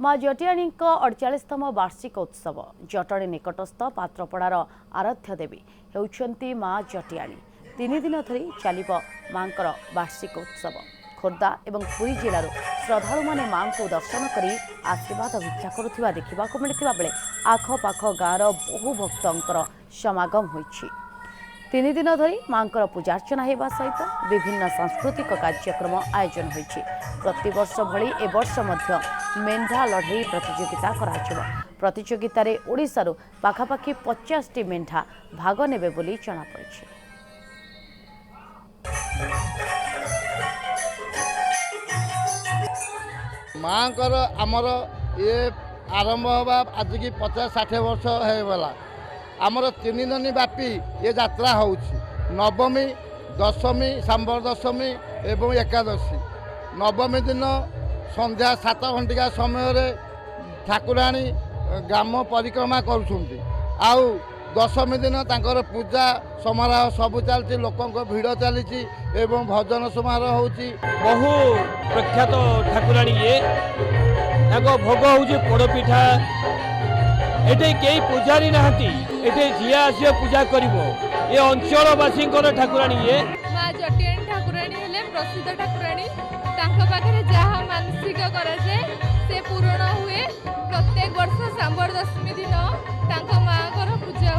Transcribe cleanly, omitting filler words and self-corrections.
माँ जटियाणी 48तम वार्षिक उत्सव जटणी निकटस्थ पात्रपड़ार आराध्य देवी होउछंती माँ जटियाणी। 3 दिन धरी चलिब मांकर वार्षिक उत्सव। खोर्धा एवं पुरी जिलूर श्रद्धालु माने मां को दर्शन करी आशीर्वाद भिक्षा करुथिबा देखिबाकु मिलिथिबा बेले आखपाख गाँवर बहु भक्तंकर समागम होइछि। 3 दिन धरी मांकर पूजार्चना होगा सहित विभिन्न सांस्कृतिक कार्यक्रम आयोजन होइछि। प्रतिवर्ष भली ए वर्ष मध्य मेंढा लड़ई प्रतियोगिता कराଯିବ। प्रतियोगितारे ओडिशारू पाखापाखि 50टी मेंढा भाग नेबे बोली जଣା पड़िछि। मांकर आमर ये आरंभ होगा आज की 50-60 वर्ष होगा। आमर 3 दिन व्यापी ये यात्रा होउछि। नवमी, दशमी, सांबर दशमी एवं एकादशी। नवमी दिन संध्या 7 घंटिका समय ठाकुराणी ग्राम परिक्रमा करुछंती। आउ दशमी दिन तांकर पूजा समारोह सब चलती, लोकों भिड़ चली एवं भजन समारोह होउछि। बहु प्रख्यात ठाकुराणी ये भोग होउछि पोड़पिठा। एटे कई पूजारी नहांती, एटे जिया आसी पूजा करिवो। ये अंचलवासी ठाकुराणी ये माँ जटियाणी ठाकुराणी हेले प्रसिद्ध ठाकुराणी। तांका पाखरे जहा मानसिक कराए से पूर्ण हुए। प्रत्येक वर्ष सांबर दशमी दिन तांका माँ पूजा